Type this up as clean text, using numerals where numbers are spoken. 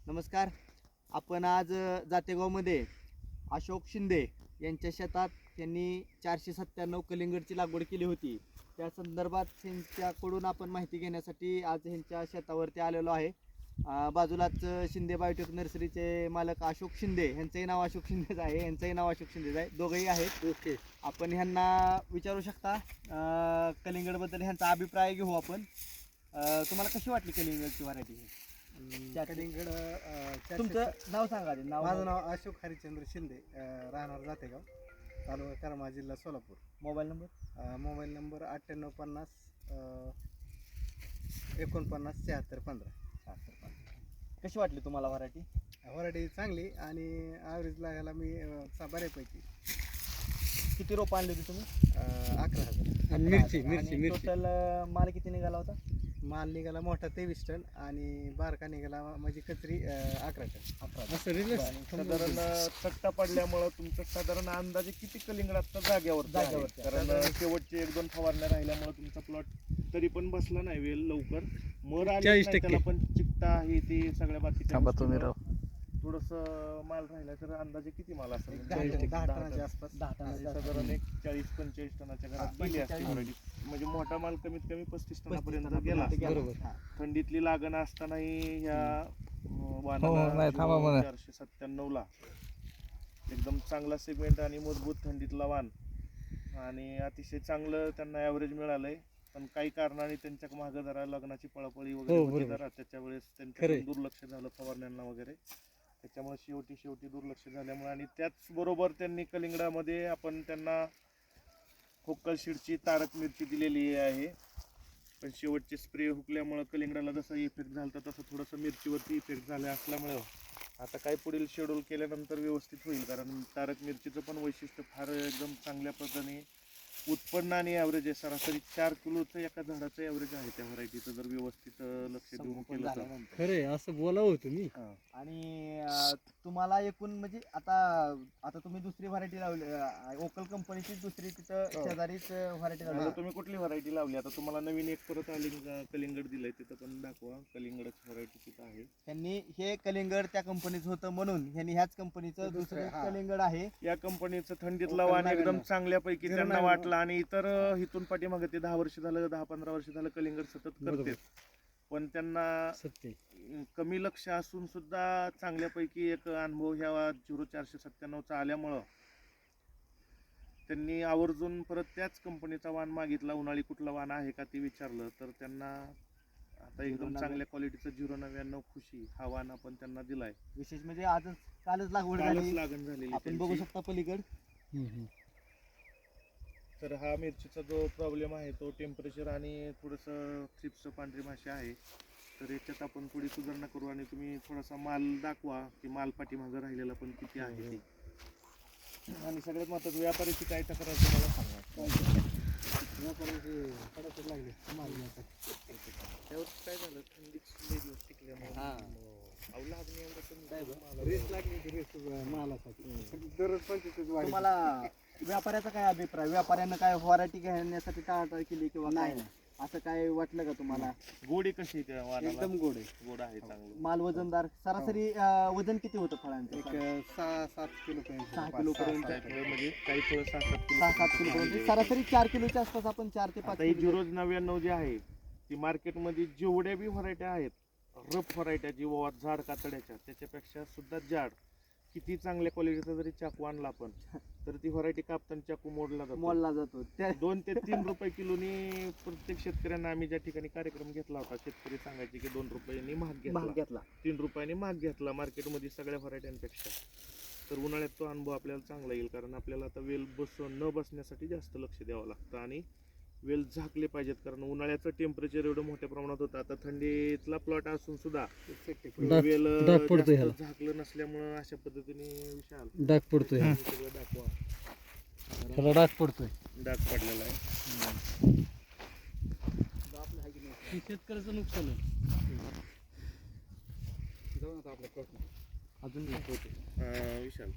नमस्कार. आपण आज जातेगावमध्ये अशोक शिंदे यांच्या शेतात त्यांनी 497 कलिंगडची लागवड केली होती. त्या संदर्भात त्यांच्याकडून आपण माहिती घेण्यासाठी आज ह्यांच्या शेतावरती आलेलो आहे. बाजूलाच शिंदे बायोटेक नर्सरीचे मालक अशोक शिंदे, यांचंही नाव अशोक शिंदेच आहे, यांचंही नाव अशोक शिंदेच आहे, दोघंही आहेत. ओके. आपण ह्यांना विचारू शकता कलिंगडबद्दल ह्यांचा अभिप्राय घेऊ आपण. तुम्हाला कशी वाटली कलिंगडची व्हरायटी? कलिंगड तुमचं नाव सांगा. माझं नाव अशोक हरिश्चंद्र शिंदे, राहणार जातेगाव, तालुका करमाळा, जिल्हा Solapur. Mobile number? Mobile number 9850 49 76 15. कशी वाटली तुम्हाला व्हरायटी? व्हरायटी चांगली आणि ॲव्हरेजला ह्याला मी बऱ्यापैकी. किती रोप आणली होती तुम्ही? 11,000. मिरची टोटल माल किती निघाला होता? माल निघाला मोठा 23 टन आणि बारका निघाला म्हणजे कचरी 11 टन. साधारण चट्टा पडल्यामुळं तुमचं साधारण अंदाजे किती कलिंगड आता जाग्यावर कारण शेवटचे 1-2 फवारण्या राहिल्यामुळे तुमचा प्लॉट तरी पण बसला नाही वेल लवकर. मर आली नाही त्याला, पण चिकटा हे ते सगळ्या बाकीच्या थोडस माल राहिला तर अंदाजे किती माल असेल? 10 टनाच्या आसपास. साधारण 40-45 टनाच्या घरात गेली असते व्हरायटी. म्हणजे मोठा माल कमीत कमी 35 टनापर्यंत गेला. थंडीतली लागण असतानाही ह्या वाणाला 497 ला एकदम चांगला सेगमेंट आणि मजबूत थंडीतला वाण आणि अतिशय चांगलं त्यांना ॲव्हरेज मिळालंय. पण काही कारणाने त्यांच्या मागं जरा लग्नाची पळापळी वगैरे जरा त्याच्या वेळेस त्यांचं दुर्लक्ष झालं फवारण्यांना वगैरे. त्याच्यामुळे शेवटी दुर्लक्ष झाल्यामुळे आणि त्याचबरोबर त्यांनी कलिंगडामध्ये आपण त्यांना खोक्कल शीडची तारक मिरची दिलेली आहे. पण शेवटचे स्प्रे हुकल्यामुळं कलिंगडाला जसा इफेक्ट झाला तसं थोडंसं मिरचीवरती इफेक्ट झाला असल्यामुळं आता काय पुढील शेड्यूल केल्यानंतर व्यवस्थित होईल. कारण तारक मिरचीचं पण वैशिष्ट्य फार एकदम चांगल्या पद्धतीने उत्पन्न आणि ॲव्हरेज आहे. सरासरी 4 किलोचं एका झाडाचं ॲव्हरेज आहे त्या व्हरायटीचं, जर व्यवस्थित लक्ष देऊन केलं तर. खरे असं बोलावं तुम्ही. आणि तुम्हाला एकूण म्हणजे आता तुम्ही दुसरी व्हरायटी लावली, ओकल कंपनीची दुसरी तिथं शेजारीच व्हरायटी लावली. तुम्ही कुठली व्हरायटी लावली? आता तुम्हाला नवीन एक परत कलिंगड दिलंय, तिथं पण दाखवा. कलिंगडच व्हरायटी तिथं आहे. त्यांनी हे कलिंगड त्या कंपनीचं होतं म्हणून ह्यांनी ह्याच कंपनीचं दुसरं कलिंगड आहे. या कंपनीचं थंडीतला वाण एकदम चांगल्यापैकी त्यांना वाटला आणि इतर इथून पाठीमागे ते 10 वर्ष झालं 10-15 वर्ष झालं कलिंगड सतत करते. पण त्यांना कमी लक्ष असून सुद्धा चांगल्यापैकी एक अनुभव ह्या 0497चा आल्यामुळं त्यांनी आवर्जून परत त्याच कंपनीचा वाण मागितला. उन्हाळी कुठला वाण आहे का ते विचारलं तर त्यांना आता एकदम चांगल्या क्वालिटीचा 099 खुशी हा वाण आपण त्यांना दिलाय. विशेष म्हणजे कालच लागवड झाली. आपण बघू शकता पलीकड. तर हा मिरचीचा जो प्रॉब्लेम आहे तो टेम्परेचर आणि थोडंसं थ्रिप्स पांढरी माशी आहे. तर याच्यात आपण थोडी सुधारणा करू आणि तुम्ही थोडासा माल दाखवा की माल पाठीमागं राहिलेला पण किती आहे ते. आणि सगळ्यात महत्त्वाचं व्यापाऱ्याची काय तक्रार तुम्हाला सांगा. त्यावर काय झालं, थंडीच टिकल्यामुळे तुम्हाला व्यापाऱ्याचा काय अभिप्राय? व्यापाऱ्यानं काय व्हरायटी घेण्यासाठी टाळाटाळ केली किंवा नाही, असं काय वाटलं का तुम्हाला? गोडी कशी त्या वाणाला? एकदम गोड आहे. गोड आहे चांगलं. माल वजनदार. सरासरी वजन किती होतं फळांचं? 6-7 किलो पर्यंत. 6 किलो पर्यंत. म्हणजे काही फळं 6-7 किलो पर्यंत. सरासरी 4 किलोच्या आसपास आपण 4 ते 5 ही 099 जी आहे ती मार्केटमध्ये जेवढ्या बी व्हरायट्या आहेत, रफ व्हरायट्या जी झाड कातड्याच्या त्याच्यापेक्षा सुद्धा जाड, किती चांगल्या क्वालिटीचा जरी चाकू आणला आपण तर ती व्हरायटी कापताना चाकू मोडला जातो. 2 ते 3 रुपये किलोनी प्रत्येक शेतकऱ्यांना आम्ही ज्या ठिकाणी कार्यक्रम घेतला होता, शेतकरी सांगायचे की 2 रुपयांनी महाग घेतला, 3 रुपयांनी महाग घेतला मार्केटमध्ये सगळ्या व्हरायट्यांपेक्षा. तर उन्हाळ्यात तो अनुभव आपल्याला चांगला येईल. कारण आपल्याला आता वेल न बसण्यासाठी जास्त लक्ष द्यावं लागतं आणि वेल झाकले पाहिजेत. कारण उन्हाळ्याचं टेम्परेचर एवढं मोठ्या प्रमाणात होतं. आता थंडीतला प्लॉट असून सुद्धा वेल झाकलं नसल्यामुळं अशा पद्धतीने विशाल डाग पडतोय. सगळं दाखवा. डाग पडतोय. डाग पडलेला आहे. शेतकऱ्याचं नुकसान आहे. अजून विशाल